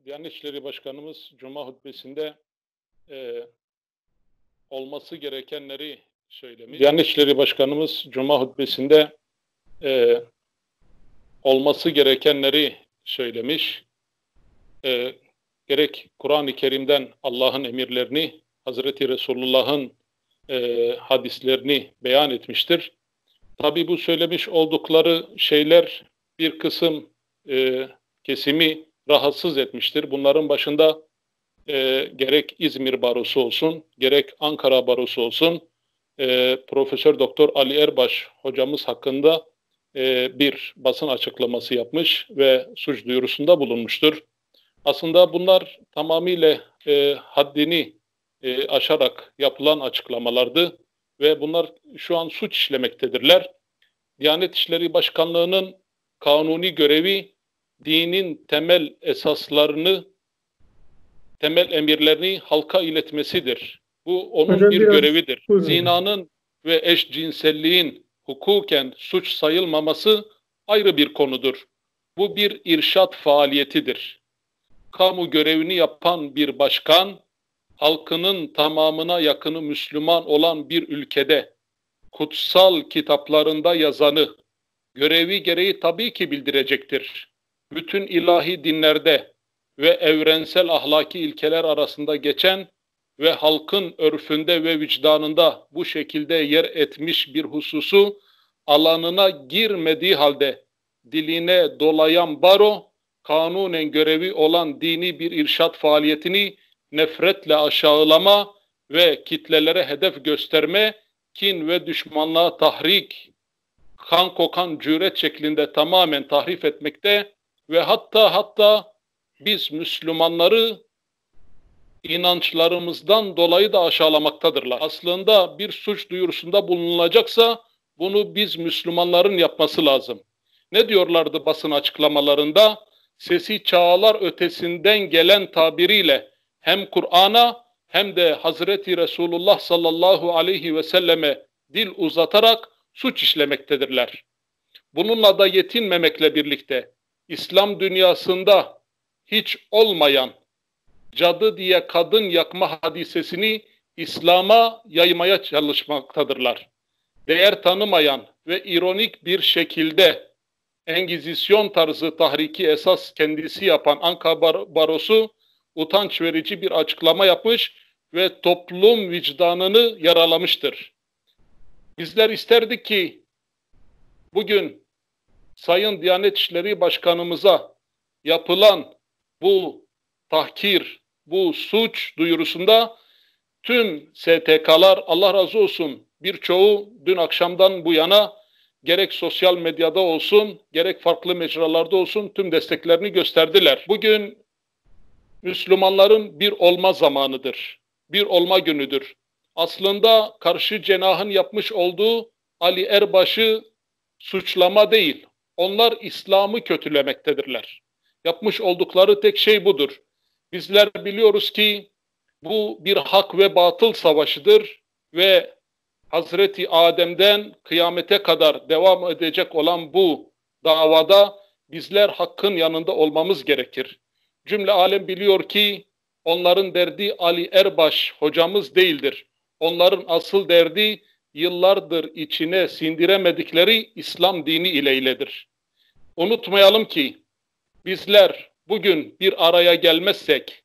Diyanet İşleri Başkanımız Cuma hutbesinde e, olması gerekenleri söylemiş. Diyanet İşleri Başkanımız Cuma hutbesinde e, olması gerekenleri söylemiş. Gerek Kur'an-ı Kerim'den Allah'ın emirlerini, Hazreti Resulullah'ın hadislerini beyan etmiştir. Tabi bu söylemiş oldukları şeyler bir kısım kesimi rahatsız etmiştir. Bunların başında gerek İzmir Barosu olsun, gerek Ankara Barosu olsun, Profesör Doktor Ali Erbaş hocamız hakkında bir basın açıklaması yapmış ve suç duyurusunda bulunmuştur. Aslında bunlar tamamıyla haddini aşarak yapılan açıklamalardı ve bunlar şu an suç işlemektedirler. Diyanet İşleri Başkanlığı'nın kanuni görevi dinin temel esaslarını, temel emirlerini halka iletmesidir. Bu onun bir görevidir. Zinanın ve eşcinselliğin hukuken suç sayılmaması ayrı bir konudur. Bu bir irşat faaliyetidir. Kamu görevini yapan bir başkan, halkının tamamına yakını Müslüman olan bir ülkede kutsal kitaplarında yazanı görevi gereği tabii ki bildirecektir. Bütün ilahi dinlerde ve evrensel ahlaki ilkeler arasında geçen ve halkın örfünde ve vicdanında bu şekilde yer etmiş bir hususu alanına girmediği halde diline dolayan baro, kanunen görevi olan dini bir irşat faaliyetini nefretle aşağılama ve kitlelere hedef gösterme, kin ve düşmanlığa tahrik, kan kokan cüret şeklinde tamamen tahrif etmekte ve hatta biz Müslümanları inançlarımızdan dolayı da aşağılamaktadırlar. Aslında bir suç duyurusunda bulunulacaksa bunu biz Müslümanların yapması lazım. Ne diyorlardı basın açıklamalarında? Sesi çağlar ötesinden gelen tabiriyle hem Kur'an'a hem de Hazreti Resulullah sallallahu aleyhi ve selleme dil uzatarak suç işlemektedirler. Bununla da yetinmemekle birlikte İslam dünyasında hiç olmayan cadı diye kadın yakma hadisesini İslam'a yaymaya çalışmaktadırlar. Değer tanımayan ve ironik bir şekilde Engizisyon tarzı tahriki esas kendisi yapan Ankara Barosu utanç verici bir açıklama yapmış ve toplum vicdanını yaralamıştır. Bizler isterdik ki bugün Sayın Diyanet İşleri Başkanımıza yapılan bu tahkir, bu suç duyurusunda tüm STK'lar Allah razı olsun birçoğu dün akşamdan bu yana gerek sosyal medyada olsun, gerek farklı mecralarda olsun tüm desteklerini gösterdiler. Bugün Müslümanların bir olma zamanıdır. Bir olma günüdür. Aslında karşı cenahın yapmış olduğu Ali Erbaş'ı suçlama değil. Onlar İslam'ı kötülemektedirler. Yapmış oldukları tek şey budur. Bizler biliyoruz ki bu bir hak ve batıl savaşıdır ve Hazreti Adem'den kıyamete kadar devam edecek olan bu davada bizler hakkın yanında olmamız gerekir. Cümle alem biliyor ki onların derdi Ali Erbaş hocamız değildir. Onların asıl derdi yıllardır içine sindiremedikleri İslam dini ileyledir. Unutmayalım ki bizler bugün bir araya gelmezsek,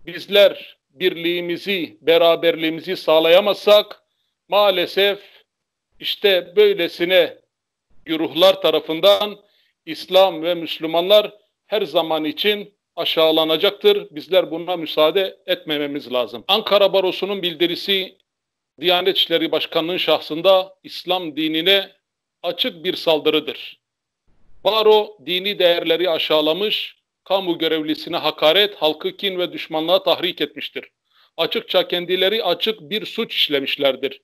bizler birliğimizi, beraberliğimizi sağlayamazsak maalesef işte böylesine güruhlar tarafından İslam ve Müslümanlar her zaman için aşağılanacaktır. Bizler buna müsaade etmememiz lazım. Ankara Barosu'nun bildirisi Diyanet İşleri Başkanı'nın şahsında İslam dinine açık bir saldırıdır. Baro dini değerleri aşağılamış, kamu görevlisine hakaret, halkı kin ve düşmanlığa tahrik etmiştir. Açıkça kendileri açık bir suç işlemişlerdir.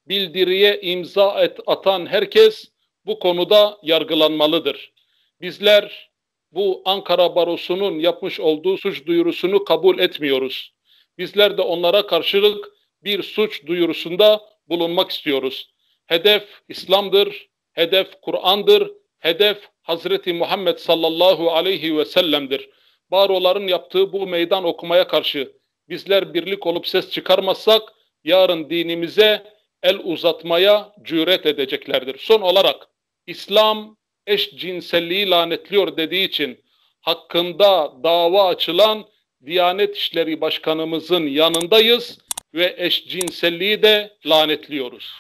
Bildiriye imza atan herkes bu konuda yargılanmalıdır. Bizler bu Ankara Barosu'nun yapmış olduğu suç duyurusunu kabul etmiyoruz. Bizler de onlara karşılık bir suç duyurusunda bulunmak istiyoruz. Hedef İslam'dır, hedef Kur'an'dır, hedef Hazreti Muhammed sallallahu aleyhi ve sellem'dir. Baroların yaptığı bu meydan okumaya karşı bizler birlik olup ses çıkarmazsak yarın dinimize el uzatmaya cüret edeceklerdir. Son olarak İslam eşcinselliği lanetliyor dediği için hakkında dava açılan Diyanet İşleri Başkanımızın yanındayız ve eşcinselliği de lanetliyoruz.